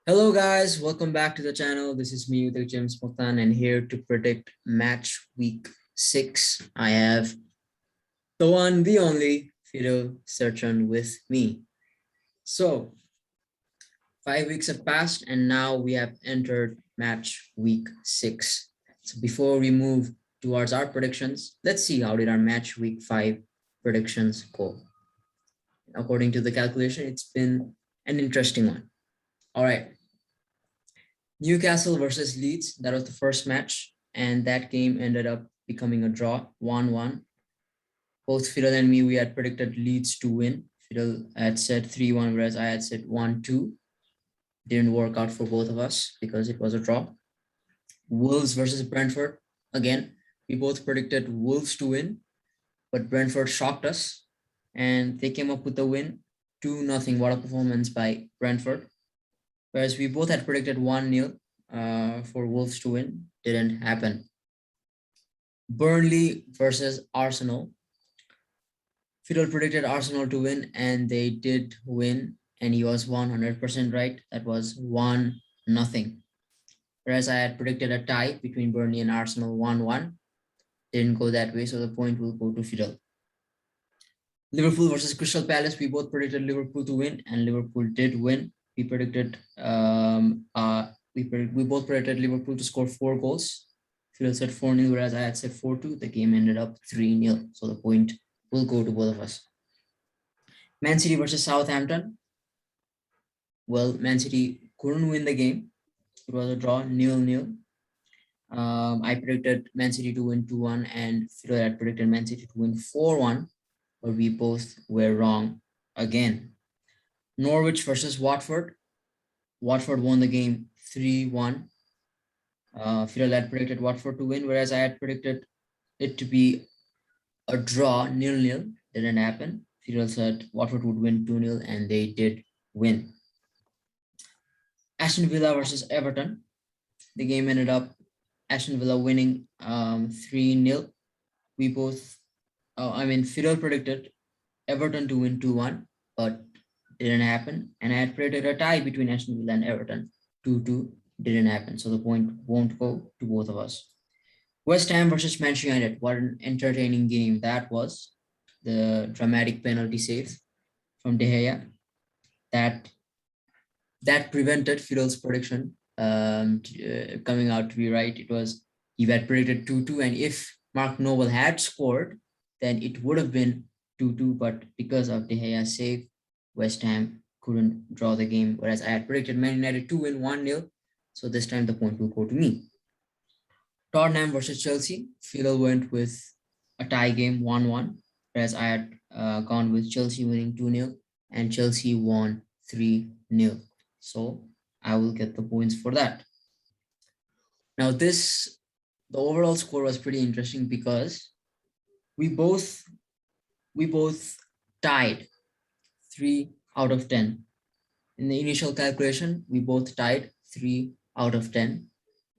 Hello guys, welcome back to the channel. This is me, the James Moktan, and here to predict match week 6. I have the one, the only Fido Serchan with me. So 5 weeks have passed and now we have entered match week 6. So before we move towards our predictions, let's see how did our match week 5 predictions go. According to the calculation, it's been an interesting one. All right. Newcastle versus Leeds, that was the first match, and that game ended up becoming a draw, 1-1. Both Fidel and me, we had predicted Leeds to win. Fidel had said 3-1, whereas I had said 1-2. Didn't work out for both of us because it was a draw. Wolves versus Brentford, again, we both predicted Wolves to win, but Brentford shocked us, and they came up with the win, 2-0. What a performance by Brentford. Whereas we both had predicted 1-0 for Wolves to win. Didn't happen. Burnley versus Arsenal. Fidel predicted Arsenal to win, and they did win, and he was 100% right. That was 1-0. Whereas I had predicted a tie between Burnley and Arsenal, 1-1. Didn't go that way, so the point will go to Fidel. Liverpool versus Crystal Palace. We both predicted Liverpool to win, and Liverpool did win. We predicted we both predicted Liverpool to score 4 goals. Phil said 4-0, whereas I had said 4-2. The game ended up 3-0. So the point will go to both of us. Man City versus Southampton. Well, Man City couldn't win the game. It was a draw, 0-0. I predicted Man City to win 2-1, and Phil had predicted Man City to win 4-1, but we both were wrong again. Norwich versus Watford. Watford won the game 3-1. Fidel had predicted Watford to win, whereas I had predicted it to be a draw, 0-0. Didn't happen. Fidel said Watford would win 2-0, and they did win. Aston Villa versus Everton. The game ended up Aston Villa winning 3-0. We both, Fidel predicted Everton to win 2-1, but didn't happen. And I had predicted a tie between Aston Villa and Everton, 2-2. Didn't happen. So the point won't go to both of us. West Ham versus Manchester United. What an entertaining game that was. The dramatic penalty save from De Gea. That prevented Fidel's prediction coming out to be right. It was, he had predicted 2-2, and if Mark Noble had scored, then it would have been 2-2, but because of De Gea's save, West Ham couldn't draw the game, whereas I had predicted Man United to win 1-0, so this time the point will go to me. Tottenham versus Chelsea. Fidel went with a tie game, 1-1, whereas I had gone with Chelsea winning 2-0, and Chelsea won 3-0. So I will get the points for that. Now the overall score was pretty interesting because we both tied 3 out of 10. In the initial calculation, we both tied 3 out of 10.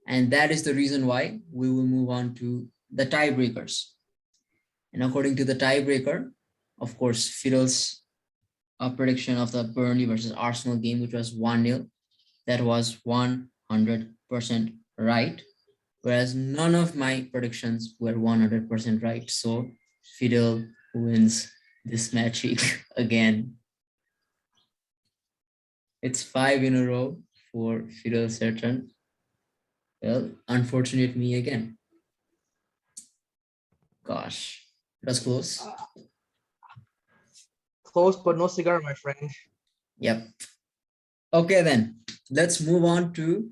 And that is the reason why we will move on to the tiebreakers. And according to the tiebreaker, of course, Fidel's prediction of the Burnley versus Arsenal game, which was 1-0, that was 100% right. Whereas none of my predictions were 100% right. So Fidel wins this match week again. It's 5 in a row for Fidel Serchan. Well, unfortunate me again. Gosh, it was close. Close, but no cigar, my friend. Yep. Okay, then let's move on to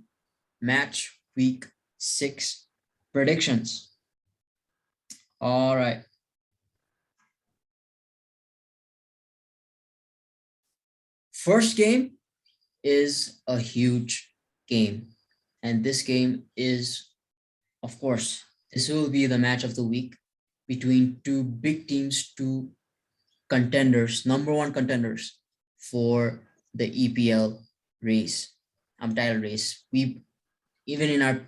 match week 6 predictions. All right. First game is a huge game. And this game is, of course, this will be the match of the week between two big teams, two contenders, number 1 contenders for the EPL race, title race. We, even in our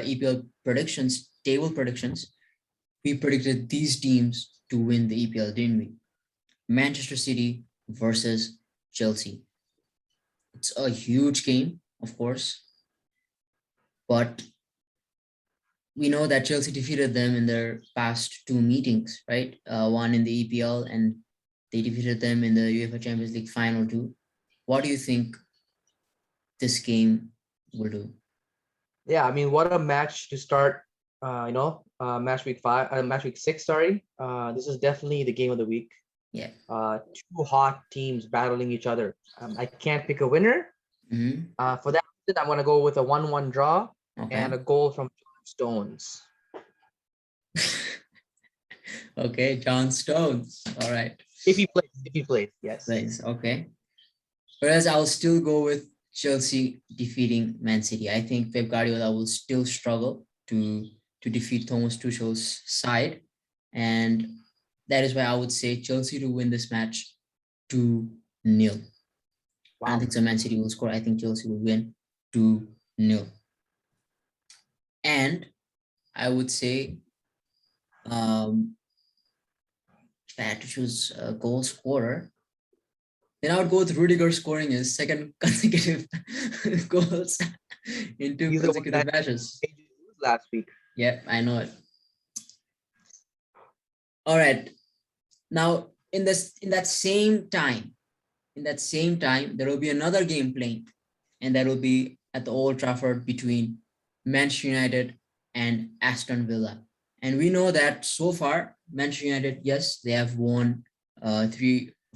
EPL predictions, table predictions, we predicted these teams to win the EPL, didn't we? Manchester City versus Chelsea. It's a huge game, of course, but we know that Chelsea defeated them in their past two meetings, right? One in the EPL, and they defeated them in the UEFA Champions League final too. What do you think this game will do? Yeah, I mean, what a match to start. Match week 5, match week 6. Sorry, this is definitely the game of the week. Yeah. Two hot teams battling each other. I can't pick a winner. Hmm. For that reason, I'm gonna go with a 1-1 draw and Okay. a goal from Stones. Okay, John Stones. All right. If he plays, yes. Nice. Okay. Whereas I'll still go with Chelsea defeating Man City. I think Pep Guardiola will still struggle to defeat Thomas Tuchel's side, and that is why I would say Chelsea to win this match 2-0. I don't Wow. think so Man City will score. I think Chelsea will win 2-0. And I would say if I had to choose a goal scorer, then I would go with Rudiger scoring his second consecutive goals in two He's the one consecutive that matches. made you lose last week. Yep, I know it. All right. Now, in that same time, there will be another game playing, and that will be at the Old Trafford between Manchester United and Aston Villa. And we know that so far, Manchester United, yes, they have won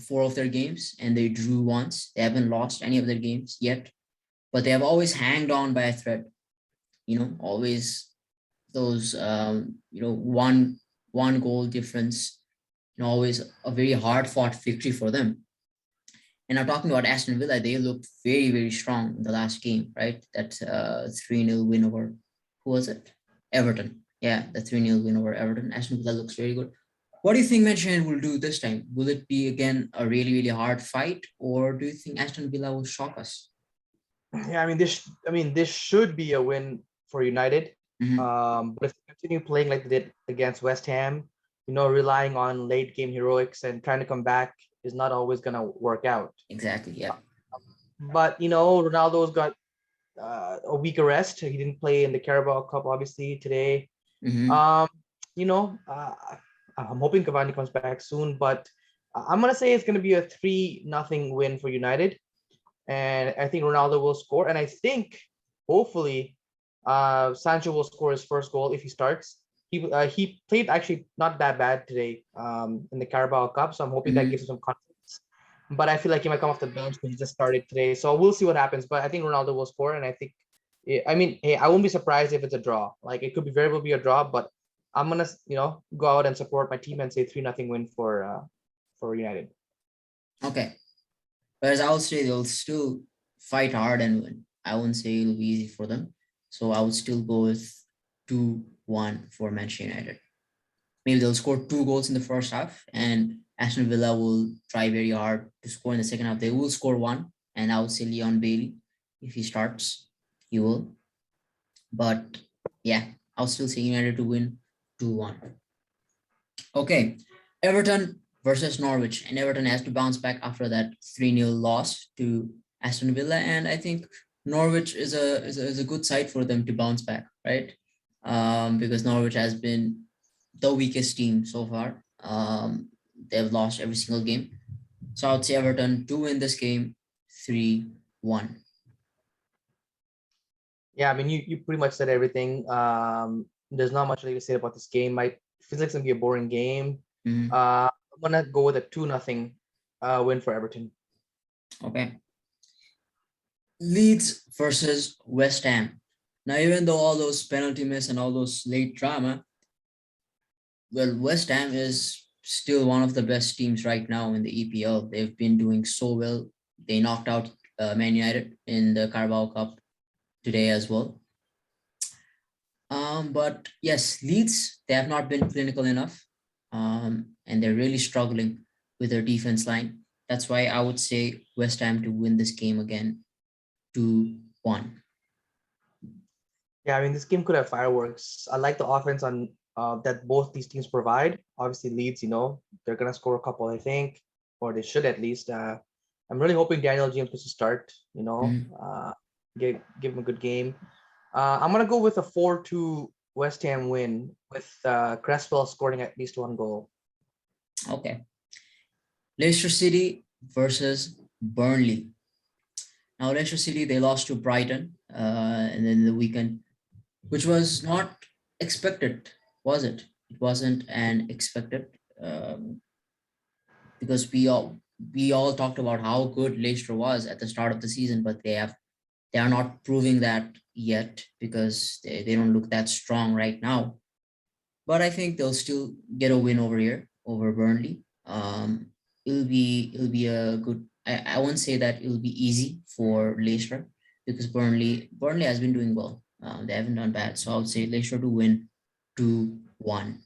four of their games, and they drew once. They haven't lost any of their games yet, but they have always hanged on by a thread. Always those one goal difference. Always a very hard fought victory for them. And I'm talking about Aston Villa. They looked very, very strong in the last game, right? That 3-0 win over, who was it? Everton. Yeah, the 3-0 win over Everton. Aston Villa looks very good. What do you think Manchester United will do this time? Will it be again a really, really hard fight, or do you think Aston Villa will shock us? Yeah, this should be a win for United. Mhm. But if they continue playing like they did against West Ham, relying on late game heroics and trying to come back is not always gonna work out. Exactly. Yeah. But Ronaldo's got a week of rest. He didn't play in the Carabao Cup obviously today. Hmm. Um, you know, uh, I'm hoping Cavani comes back soon, but I'm gonna say it's gonna be a 3-0 win for United, and I think Ronaldo will score, and I think hopefully Sancho will score his first goal if he starts. He played actually not that bad today in the Carabao Cup, so I'm hoping that gives Hmm. him some confidence. But I feel like he might come off the bench because he just started today, so we'll see what happens. But I think Ronaldo will score, and I think, I mean, hey, I won't be surprised if it's a draw. Like it could be very well be a draw, but I'm gonna go out and support my team and say 3-0 win for United. Okay. Whereas I would say they'll still fight hard and win. I wouldn't say it'll be easy for them. So I would still go with 2-1 for Manchester United. Maybe they'll score two goals in the first half, and Aston Villa will try very hard to score in the second half. They will score one, and I would say Leon Bailey, if he starts, he will. But yeah, I'll still say United to win 2-1. Okay, Everton versus Norwich, and Everton has to bounce back after that 3-0 loss to Aston Villa, and I think Norwich is a good side for them to bounce back, right? Because Norwich has been the weakest team so far. They've lost every single game, so I would say Everton to win this game 3-1. Yeah, I mean, you pretty much said everything. There's not much really to say about this game. Might feels like it's gonna be a boring game. Mhm. I'm gonna go with a 2-0 win for Everton. Okay. Leeds versus West Ham. Now, even though all those penalty miss and all those late drama, well, West Ham is still one of the best teams right now in the EPL. They've been doing so well. They knocked out Man United in the Carabao Cup today as well. But yes, Leeds, they have not been clinical enough. And they're really struggling with their defense line. That's why I would say West Ham to win this game again 2-1. Yeah, I mean, this game could have fireworks. I like the offense on that both these teams provide. Obviously, Leeds, they're gonna score a couple, I think, or they should at least. I'm really hoping Daniel James gets to start. Mhm. give him a good game. I'm gonna go with a 4-2 West Ham win with Cresswell scoring at least one goal. Okay. Leicester City versus Burnley. Now, Leicester City, they lost to Brighton and then the weekend, which was not expected, was it? It wasn't an expected because we all talked about how good Leicester was at the start of the season, but they are not proving that yet because they don't look that strong right now. But I think they'll still get a win over here over Burnley. It'll be a good. I won't say that it'll be easy for Leicester because Burnley has been doing well. They haven't done bad, so I would say Leicester to win 2-1.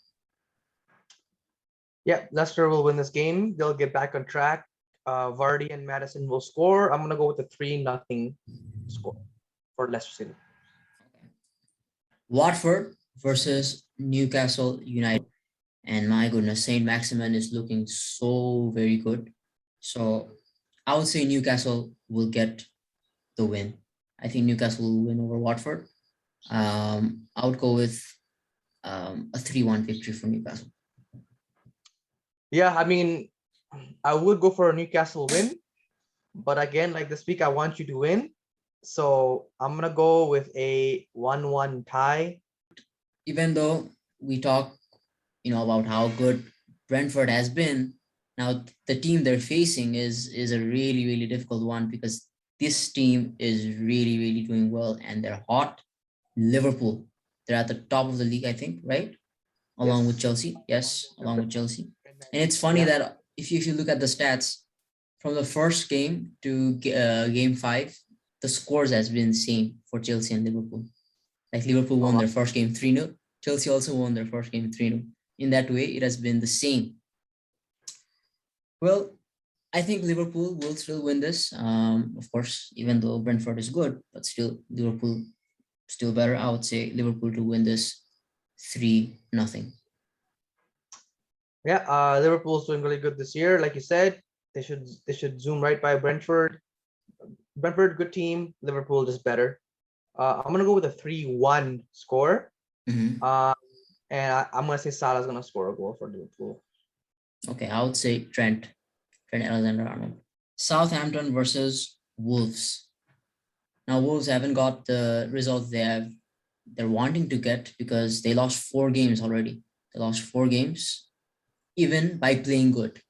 Yeah, Leicester will win this game. They'll get back on track. Vardy and Madison will score. I'm gonna go with a 3-0 score for Leicester City. Watford versus Newcastle United. And my goodness, Saint Maximin is looking so very good. So I would say Newcastle will get the win. I think Newcastle will win over Watford. I would go with a 3-1 victory for Newcastle. Yeah, I mean, I would go for a Newcastle win, but again, like this week, I want you to win. So I'm gonna go with a 1-1 tie. Even though we talk, about how good Brentford has been, now the team they're facing is a really, really difficult one because this team is really, really doing well and they're hot. Liverpool, they're at the top of the league, I think, right? Along with Yes. Chelsea. Yes, along with Chelsea. And it's funny Yeah. that if you look at the stats from the first game to game 5, the scores has been the same for Chelsea and Liverpool. Like Liverpool won Oh, their first game 3-0. Chelsea also won their first game 3-0. In that way, it has been the same. Well, I think Liverpool will still win this. Of course, even though Brentford is good, but still Liverpool still better. I would say Liverpool to win this 3-0. yeah, Liverpool's doing really good this year. Like you said, they should zoom right by Brentford. Brentford, good team. Liverpool just better. I'm gonna go with a 3-1 score. Mhm. And I'm gonna say Salah's gonna score a goal for Liverpool. Okay, I would say Trent Alexander-Arnold. Southampton versus Wolves. Now Wolves haven't got the results they're wanting to get because they lost 4 games already. They lost 4 games, even by playing good.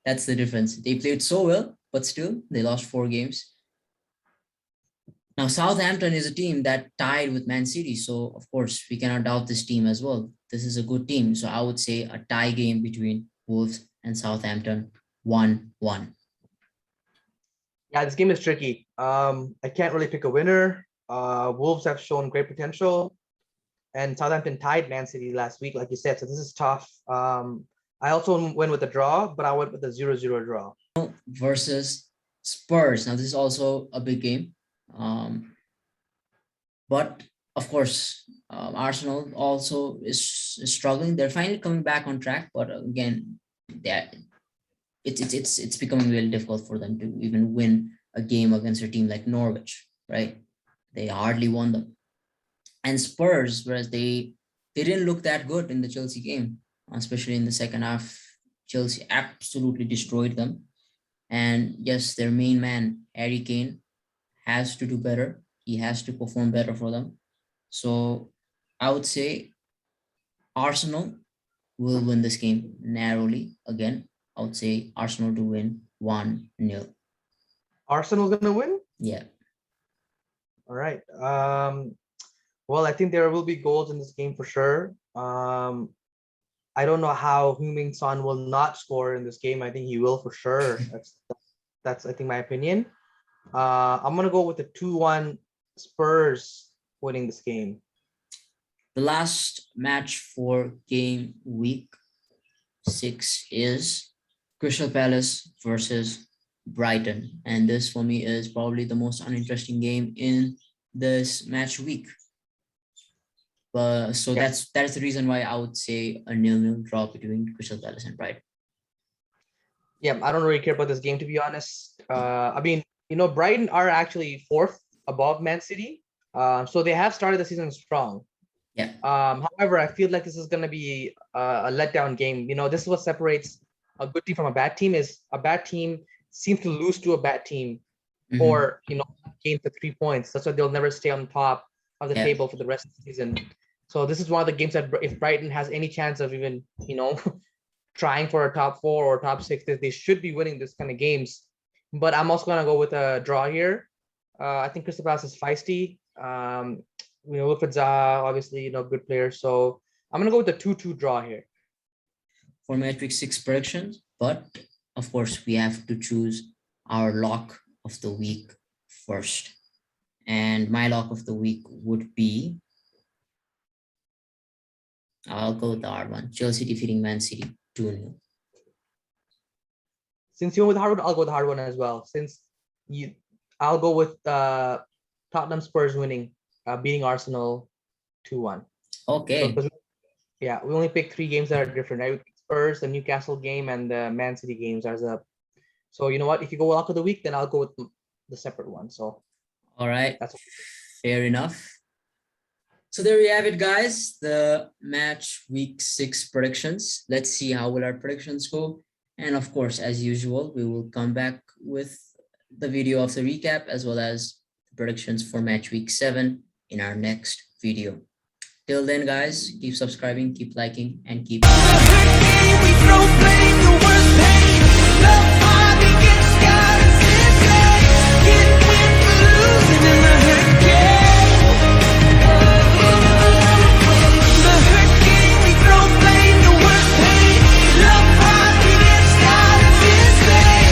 That's the difference. They played so well, but still they lost 4 games. Now Southampton is a team that tied with Man City, so of course we cannot doubt this team as well. This is a good team, so I would say a tie game between Wolves and Southampton, 1-1. Yeah, this game is tricky. I can't really pick a winner. Wolves have shown great potential, and Southampton tied Man City last week, like you said. So this is tough. I also went with a draw, but I went with a 0-0 draw. Versus Spurs. Now this is also a big game. But of course, Arsenal also is struggling. They're finally coming back on track, but again, that it's becoming really difficult for them to even win a game against a team like Norwich, right? They hardly won them. And Spurs, whereas they didn't look that good in the Chelsea game, especially in the second half. Chelsea absolutely destroyed them. And yes, their main man, Harry Kane, has to do better. He has to perform better for them. So I would say Arsenal will win this game narrowly. Again, I would say Arsenal to win 1-0. Arsenal's gonna win. Yeah. All right. Well, I think there will be goals in this game for sure. I don't know how Heung-min Son will not score in this game. I think he will for sure. That's I think my opinion. I'm gonna go with the 2-1 Spurs winning this game. The last match for game week 6 is Crystal Palace versus Brighton. And this for me is probably the most uninteresting game in this match week. So Yes. that's the reason why I would say a 0-0 draw between Crystal Palace and Brighton. Yeah, I don't really care about this game to be honest. I mean, Brighton are actually fourth above Man City. So they have started the season strong. Yeah. However, I feel like this is going to be a letdown game. You know, this is what separates a good team from a bad team, is a bad team seems to lose to a bad team Mhm. or, you know, gain for 3 points. That's why they'll never stay on top of the Yeah. table for the rest of the season. So this is one of the games that if Brighton has any chance of even, you know, trying for a top 4 or top 6, they should be winning this kind of games. But I'm also going to go with a draw here. I think Crystal Palace is feisty. You know, Wilfried Zaha, obviously, you know, good player. So I'm gonna go with the 2-2 draw here. For Matchweek 6 predictions, but of course we have to choose our lock of the week first. And my lock of the week would be, I'll go with the hard one, Chelsea defeating Man City 2-0. Since you went with the hard one, I'll go with the hard one as well. I'll go with Tottenham Spurs winning, beating Arsenal 2-1. Okay. So, yeah, we only picked 3 games that are different, right? Spurs, the Newcastle game, and the Man City games as a. So you know what? If you go lock of the week, then I'll go with the separate one. So. All right. That's fair enough. So there we have it, guys. The match week 6 predictions. Let's see how will our predictions go. And of course, as usual, we will come back with the video of the recap as well as the predictions for match week 7 in our next video. Till then, guys, keep subscribing, keep liking, and keep.